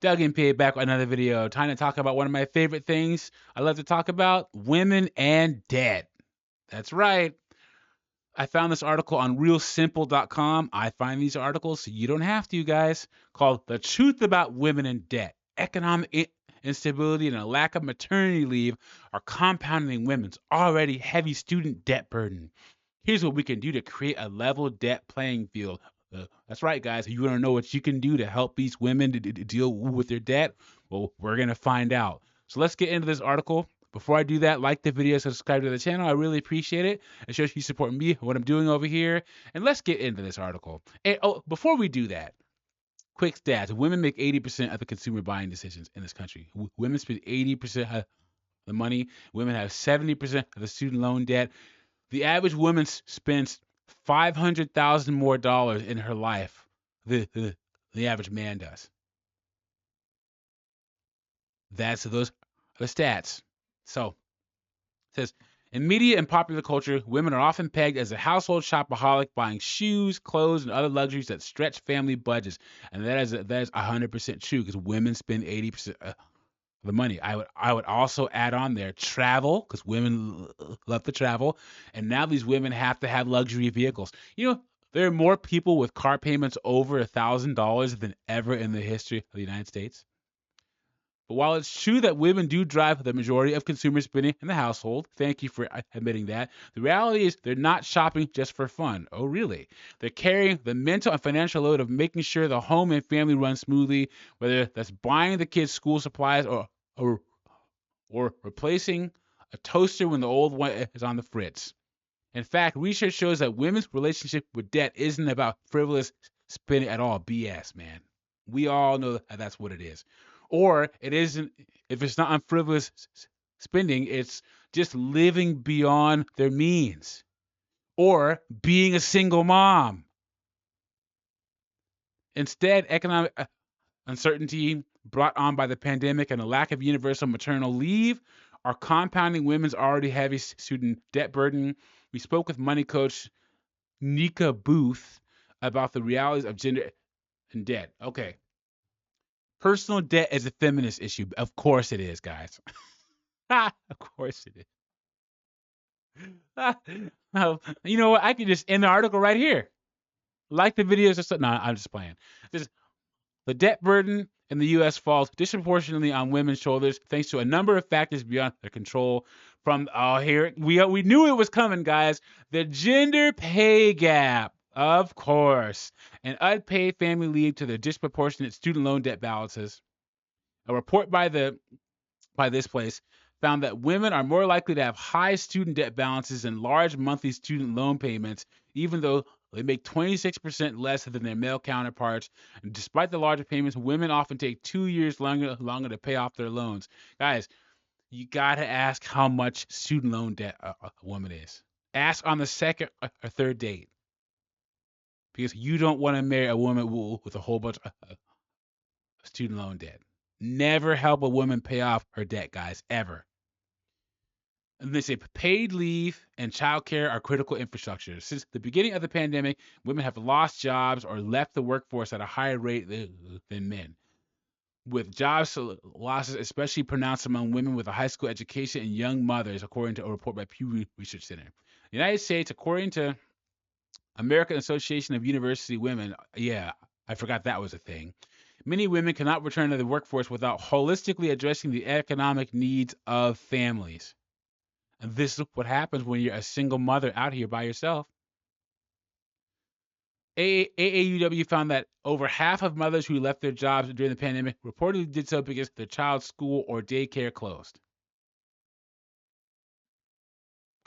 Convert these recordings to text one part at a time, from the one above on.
Doug and P back with another video. Time to talk about one of my favorite things I love to talk about, women and debt. That's right. I found this article on realsimple.com. I find these articles so you don't have to, guys, called The Truth About Women and Debt. Economic instability and a lack of maternity leave are compounding women's already heavy student debt burden. Here's what we can do to create a level debt playing field. That's right, guys. You want to know what you can do to help these women to deal with their debt? Well, we're going to find out. So let's get into this article. Before I do that, like the video, subscribe to the channel. I really appreciate it. It shows you support me, what I'm doing over here. And let's get into this article. And before we do that, quick stats. Women make 80% of the consumer buying decisions in this country. Women spend 80% of the money. Women have 70% of the student loan debt. The average woman spends $500,000 more dollars in her life than the average man does. Those are the stats. So it says in media and popular culture, women are often pegged as a household shopaholic, buying shoes, clothes, and other luxuries that stretch family budgets. And that is 100% true because women spend 80% of the money. I would also add on there travel because women love to travel, and now these women have to have luxury vehicles. There are more people with car payments over $1,000 than ever in the history of the United States. But while it's true that women do drive the majority of consumer spending in the household, thank you for admitting that, the reality is they're not shopping just for fun. Oh, really? They're carrying the mental and financial load of making sure the home and family run smoothly, whether that's buying the kids school supplies or replacing a toaster when the old one is on the fritz. In fact, research shows that women's relationship with debt isn't about frivolous spending at all. BS, man. We all know that that's what it is. Or it isn't, if it's not on frivolous spending, it's just living beyond their means or being a single mom. Instead, economic uncertainty brought on by the pandemic and a lack of universal maternal leave are compounding women's already heavy student debt burden. We spoke with money coach Nika Booth about the realities of gender and debt. Okay. Personal debt is a feminist issue. Of course it is, guys. Of course it is. You know what? I can just end the article right here. Like the videos or something. No, I'm just playing. The debt burden in the U.S. falls disproportionately on women's shoulders thanks to a number of factors beyond their control. Here we knew it was coming, guys. The gender pay gap, of course, and unpaid family leave to the disproportionate student loan debt balances. A report by this place found that women are more likely to have high student debt balances and large monthly student loan payments, even though they make 26% less than their male counterparts. And despite the larger payments, women often take 2 years longer to pay off their loans. Guys, you got to ask how much student loan debt a woman is. Ask on the second or third date. Because you don't want to marry a woman with a whole bunch of student loan debt. Never help a woman pay off her debt, guys, ever. And they say paid leave and childcare are critical infrastructure. Since the beginning of the pandemic, women have lost jobs or left the workforce at a higher rate than men, with jobs losses especially pronounced among women with a high school education and young mothers, according to a report by Pew Research Center. The United States, according to American Association of University Women, yeah, I forgot that was a thing. Many women cannot return to the workforce without holistically addressing the economic needs of families. And this is what happens when you're a single mother out here by yourself. AAUW found that over half of mothers who left their jobs during the pandemic reportedly did so because their child's school or daycare closed.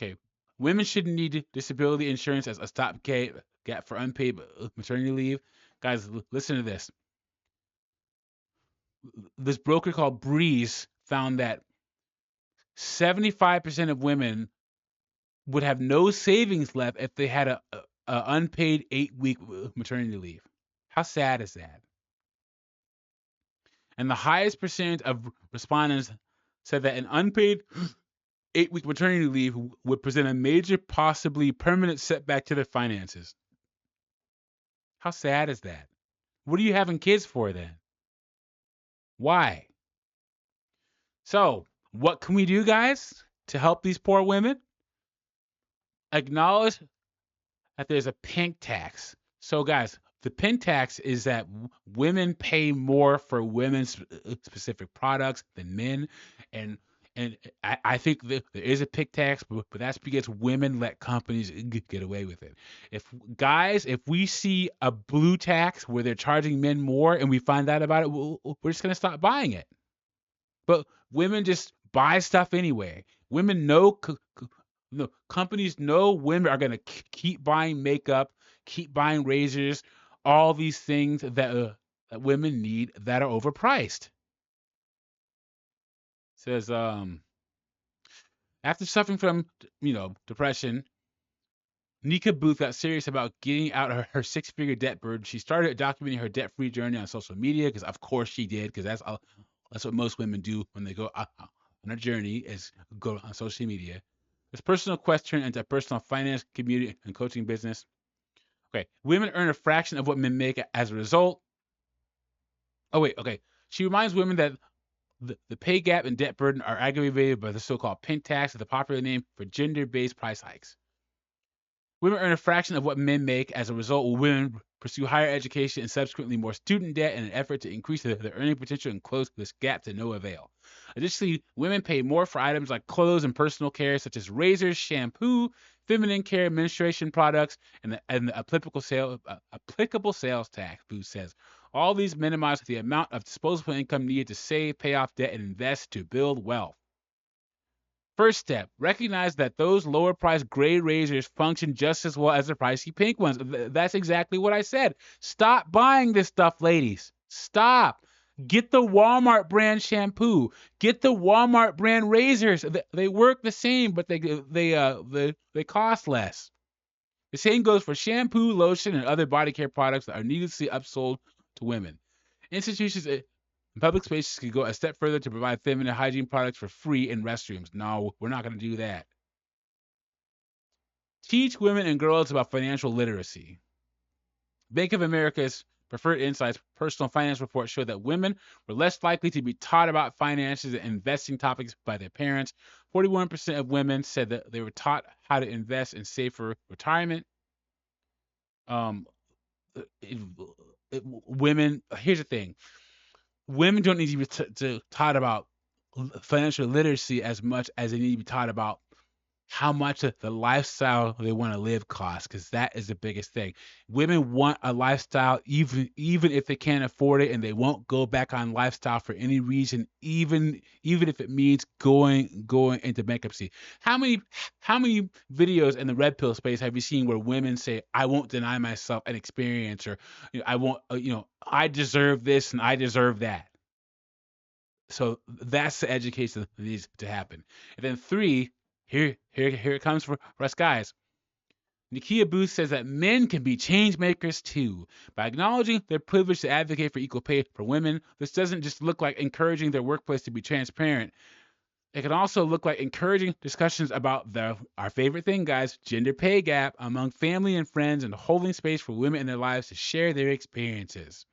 Okay, women shouldn't need disability insurance as a stopgap for unpaid maternity leave. Guys, listen to this. This broker called Breeze found that 75% of women would have no savings left if they had a unpaid 8-week maternity leave. How sad is that? And the highest percentage of respondents said that an unpaid 8-week maternity leave would present a major, possibly permanent setback to their finances. How sad is that? What are you having kids for then? Why? So, what can we do, guys, to help these poor women? Acknowledge that there's a pink tax. So, guys, the pink tax is that women pay more for women's specific products than men, and I think that there is a pink tax, but that's because women let companies get away with it. If we see a blue tax where they're charging men more, and we find out about it, we're just gonna stop buying it. But women just buy stuff anyway. Women know no, companies know women are going to keep buying makeup, keep buying razors, all these things that women need that are overpriced. Says after suffering from depression, Nika Booth got serious about getting out her six-figure debt burden. She started documenting her debt-free journey on social media because, of course, she did, because that's what most women do when they go on a journey, is go on social media. This personal quest turned into a personal finance, community, and coaching business. Okay, women earn a fraction of what men make as a result. Oh wait, okay. She reminds women that the pay gap and debt burden are aggravated by the so-called pink tax, the popular name for gender-based price hikes. Women earn a fraction of what men make. As a result, women pursue higher education and subsequently more student debt in an effort to increase their earning potential and close this gap to no avail. Additionally, women pay more for items like clothes and personal care, such as razors, shampoo, feminine care, menstruation products, and the applicable sales tax, Booth says. All these minimize the amount of disposable income needed to save, pay off debt, and invest to build wealth. First step, recognize that those lower priced gray razors function just as well as the pricey pink ones. That's exactly what I said. Stop buying this stuff, ladies. Stop. Get the Walmart brand shampoo. Get the Walmart brand razors. They work the same, but they cost less. The same goes for shampoo, lotion, and other body care products that are needlessly upsold to women. Institutions in public spaces could go a step further to provide feminine hygiene products for free in restrooms. No, we're not going to do that. Teach women and girls about financial literacy. Bank of America's Preferred Insights personal finance report showed that women were less likely to be taught about finances and investing topics by their parents. 41% of women said that they were taught how to invest and save for retirement. Um, Women, here's the thing: women don't need to be taught about financial literacy as much as they need to be taught about how much of the lifestyle they want to live costs, because that is the biggest thing. Women want a lifestyle even if they can't afford it, and they won't go back on lifestyle for any reason, even if it means going into bankruptcy. How many videos in the red pill space have you seen where women say, I won't deny myself an experience, or I won't I deserve this and I deserve that. So that's the education that needs to happen. And then three, here it comes for us guys. Nakia Booth says that men can be change makers too. By acknowledging their privilege to advocate for equal pay for women, this doesn't just look like encouraging their workplace to be transparent. It can also look like encouraging discussions about our favorite thing, guys, gender pay gap among family and friends, and holding space for women in their lives to share their experiences.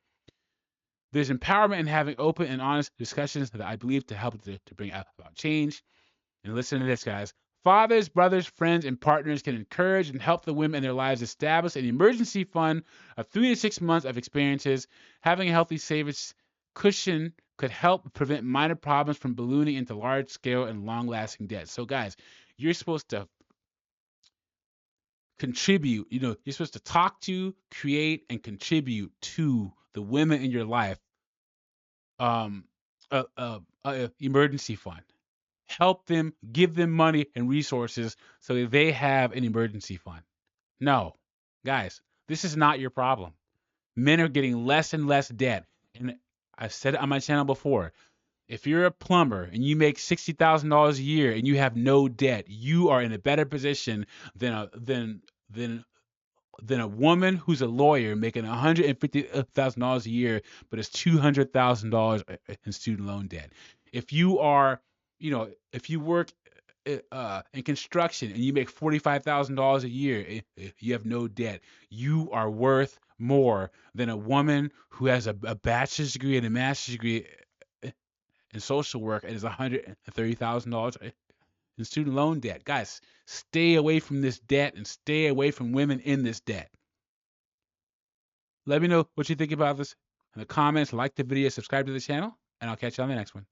There's empowerment in having open and honest discussions that I believe to help to bring about change. And listen to this, guys. Fathers, brothers, friends, and partners can encourage and help the women in their lives establish an emergency fund of 3 to 6 months of experiences. Having a healthy savings cushion could help prevent minor problems from ballooning into large scale and long lasting debt. So, guys, you're supposed to contribute. You're supposed to talk to, create, and contribute to the women in your life. Emergency fund. Help them, give them money and resources so that they have an emergency fund. No, guys, this is not your problem. Men are getting less and less debt. And I've said it on my channel before. If you're a plumber and you make $60,000 a year and you have no debt, you are in a better position than a woman who's a lawyer making $150,000 a year but has $200,000 in student loan debt. If you are, if you work in construction and you make $45,000 a year, you have no debt, you are worth more than a woman who has a bachelor's degree and a master's degree in social work and is $130,000 in student loan debt. Guys, stay away from this debt and stay away from women in this debt. Let me know what you think about this in the comments. Like the video, subscribe to the channel, and I'll catch you on the next one.